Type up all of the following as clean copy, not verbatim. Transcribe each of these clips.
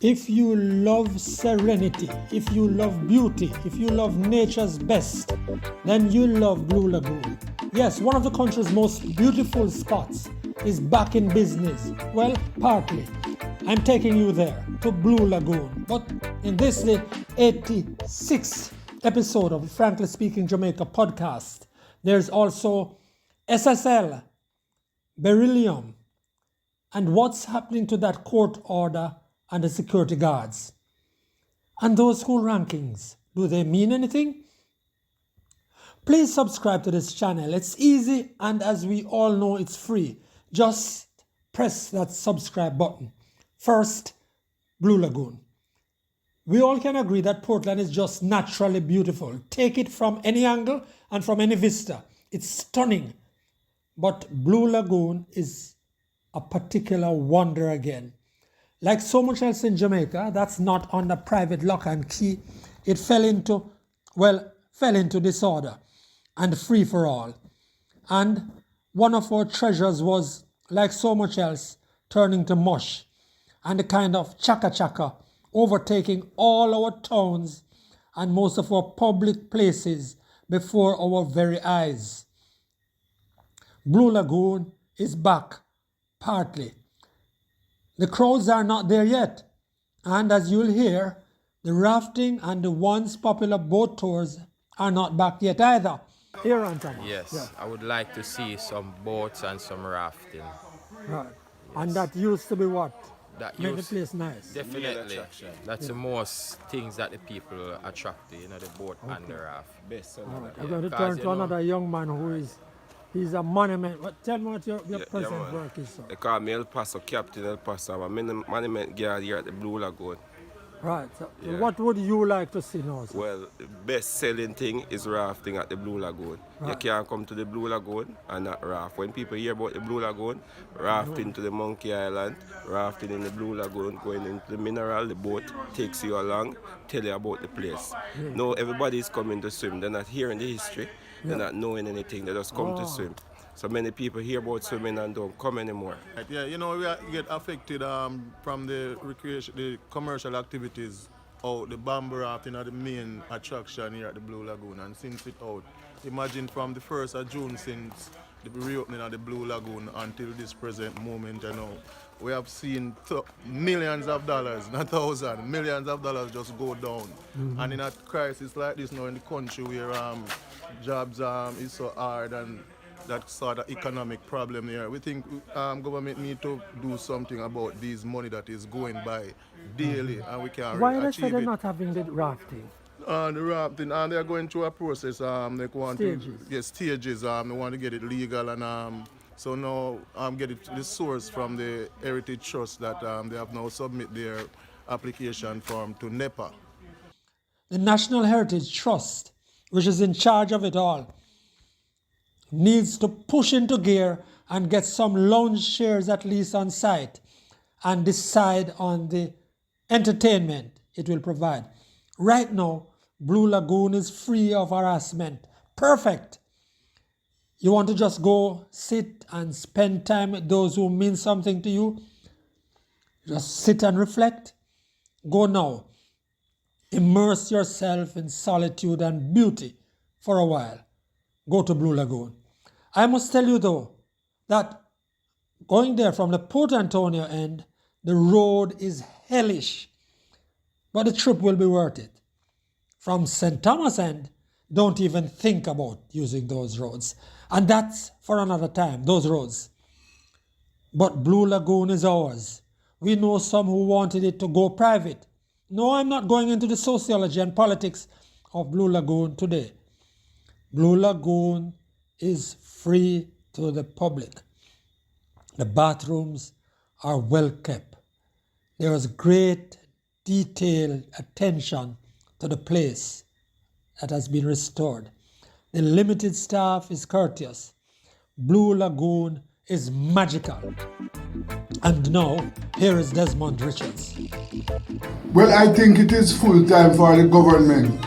If you love serenity, if you love beauty, if you love nature's best, then you'll love Blue Lagoon. Yes, one of the country's most beautiful spots is back in business. Well, partly. I'm taking you there, to Blue Lagoon. But in this, the 86th episode of the Frankly Speaking Jamaica podcast, there's also SSL, Beryllium, and what's happening to that court order and the security guards. And those school rankings, do they mean anything? Please subscribe to this channel. It's easy, and as we all know, it's free. Just press that subscribe button. First, Blue Lagoon. We all can agree that Portland is just naturally beautiful. Take it from any angle and from any vista. It's stunning. But Blue Lagoon is a particular wonder again. Like so much else in Jamaica, that's not under private lock and key. It fell into disorder and free for all. And one of our treasures was, like so much else, turning to mush and a kind of chaka-chaka, overtaking all our towns and most of our public places before our very eyes. Blue Lagoon is back, partly. The crowds are not there yet, and as you'll hear, the rafting and the once popular boat tours are not back yet either. Here, Anthony. Yes, Yeah. I would like to see some boats and some rafting. Right. And that used to be what? That Make the used- place nice. Definitely. That's the most things that the people attract to, the boat and the raft. Best All right. I'm Yeah, going to because, turn to another young man who is, he's a monument. Tell me what your present man. work is, sir. They call me El Paso, Captain El Paso. I'm a monument guard here at the Blue Lagoon. Right. So Yeah. what would you like to see now, sir? Well, the best selling thing is rafting at the Blue Lagoon. You Right. can't come to the Blue Lagoon and not raft. When people hear about the Blue Lagoon, rafting to the Monkey Island, rafting in the Blue Lagoon, going into the mineral, the boat takes you along, tell you about the place. No, everybody is coming to swim. They're not hearing the history. They're not knowing anything. They just come to swim. So many people hear about swimming and don't come anymore. Yeah, we get affected from the recreation, the commercial activities out. The bamboo rafting are the main attraction here at the Blue Lagoon, and since it out, imagine from the 1st of June, since the reopening of the Blue Lagoon until this present moment, we have seen millions of dollars, not thousands, millions of dollars just go down. And in a crisis like this now in the country where jobs is so hard and that sort of economic problem here, we think government need to do something about this money that is going by daily, and we can Why they achieve say they're it. not having the rafting? The rafting, and they're going through a process. They want Stages. to, yes, stages. They want to get it legal, and so now get it the source from the Heritage Trust that they have now submit their application form to NEPA. The National Heritage Trust, which is in charge of it all, needs to push into gear and get some lounge chairs at least on site and decide on the entertainment it will provide. Right now, Blue Lagoon is free of harassment. Perfect. You want to just go sit and spend time with those who mean something to you? Just sit and reflect. Go now. Immerse yourself in solitude and beauty for a while. Go to Blue Lagoon. I must tell you though, that going there from the Port Antonio end, the road is hellish, but the trip will be worth it. From St. Thomas end, don't even think about using those roads. And that's for another time, those roads. But Blue Lagoon is ours. We know some who wanted it to go private. No, I'm not going into the sociology and politics of Blue Lagoon today. Blue Lagoon is free to the public. The bathrooms are well kept. There is great detailed attention to the place that has been restored. The limited staff is courteous. Blue Lagoon is magical. And now, here is Desmond Richards. Well, I think it is full time for the government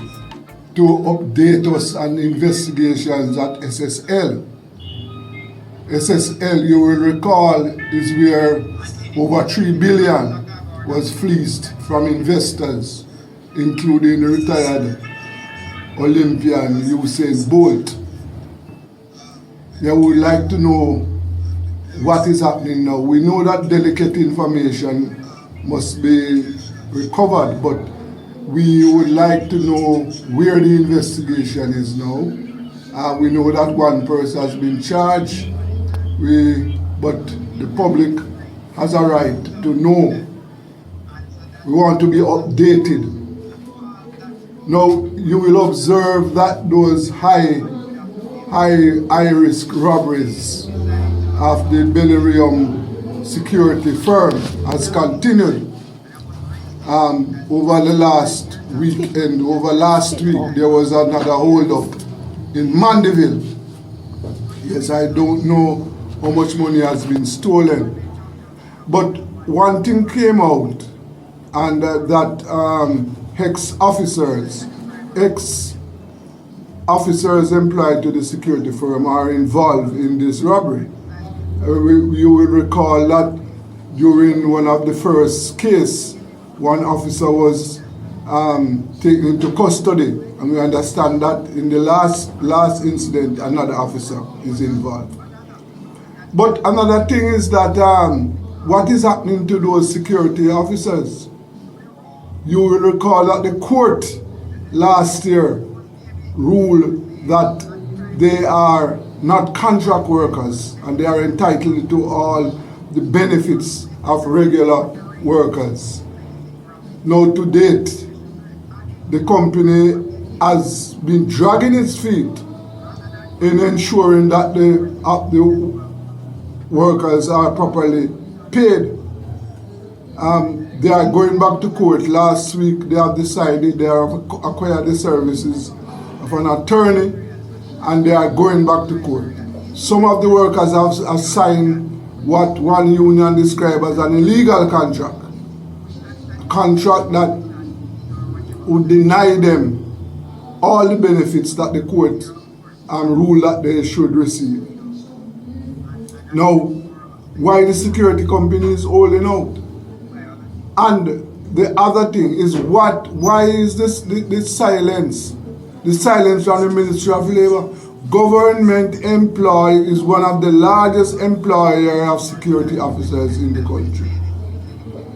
to update us on investigations at SSL. SSL, you will recall, is where over 3 billion was fleeced from investors, including the retired Olympian Usain Bolt. They would like to know what is happening now. We know that delicate information must be recovered, but we would like to know where the investigation is now. We know that one person has been charged, but the public has a right to know. We want to be updated. Now, you will observe that those high risk robberies of the Beryllium security firm has continued. Over the last week, there was another hold-up in Mandeville. Yes, I don't know how much money has been stolen. But one thing came out, and that ex-officers employed to the security firm are involved in this robbery. You will recall that during one of the first cases, one officer was taken into custody, and we understand that in the last incident, another officer is involved. But another thing is that what is happening to those security officers? You will recall that the court last year ruled that they are not contract workers and they are entitled to all the benefits of regular workers. Now, to date, the company has been dragging its feet in ensuring that the workers are properly paid. They are going back to court. Last week, they have decided they have acquired the services of an attorney, and they are going back to court. Some of the workers have signed what one union described as an illegal contract, a contract that would deny them all the benefits that the court ruled that they should receive. Now, why the security company is holding out? And the other thing is why is this silence? The silence from the Ministry of Labour. Government employee is one of the largest employer of security officers in the country.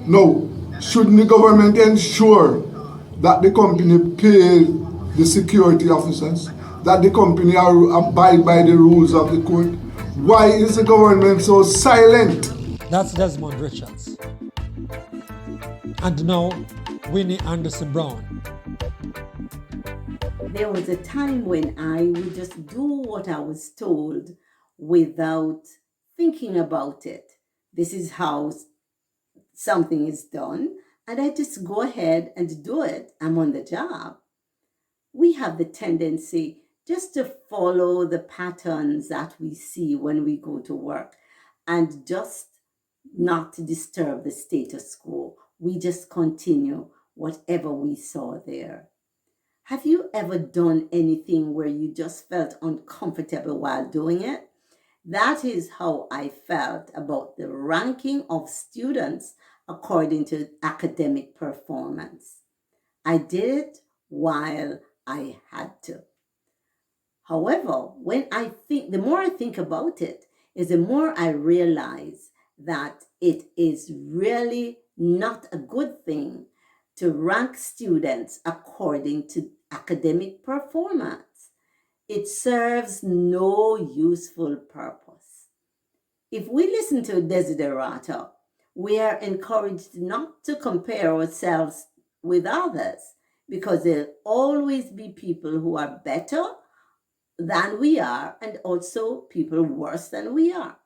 Now, shouldn't the government ensure that the company pay the security officers, that the company abide by the rules of the court? Why is the government so silent? That's Desmond Richards. And now, Winnie Anderson Brown. There was a time when I would just do what I was told without thinking about it. This is how something is done, and I just go ahead and do it. I'm on the job. We have the tendency just to follow the patterns that we see when we go to work and just not to disturb the status quo. We just continue whatever we saw there. Have you ever done anything where you just felt uncomfortable while doing it? That is how I felt about the ranking of students according to academic performance. I did it while I had to. However, the more I think about it, is the more I realize that it is really not a good thing to rank students according to academic performance. It serves no useful purpose. If we listen to Desiderata, we are encouraged not to compare ourselves with others because there'll always be people who are better than we are and also people worse than we are.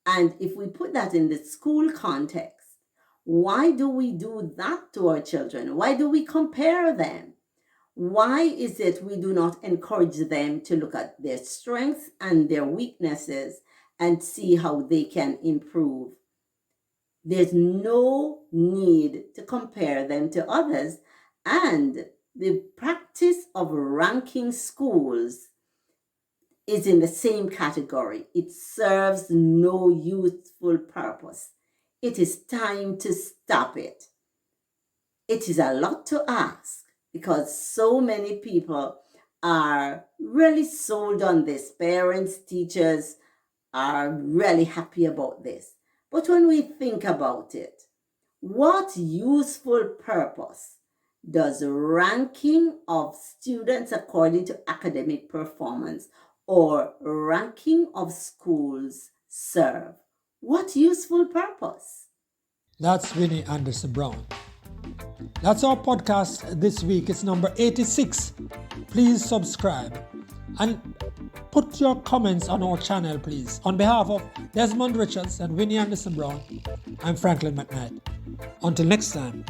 And if we put that in the school context, why do we do that to our children? Why do we compare them? Why is it we do not encourage them to look at their strengths and their weaknesses and see how they can improve? There's no need to compare them to others, and the practice of ranking schools is in the same category. It serves no useful purpose. It is time to stop it. It is a lot to ask because so many people are really sold on this. Parents, teachers are really happy about this. But when we think about it, what useful purpose does ranking of students according to academic performance or ranking of schools serve? What useful purpose? That's Winnie Anderson Brown. That's our podcast this week. It's number 86. Please subscribe and put your comments on our channel, please. On behalf of Desmond Richards and Winnie Anderson Brown, I'm Franklin McKnight. Until next time.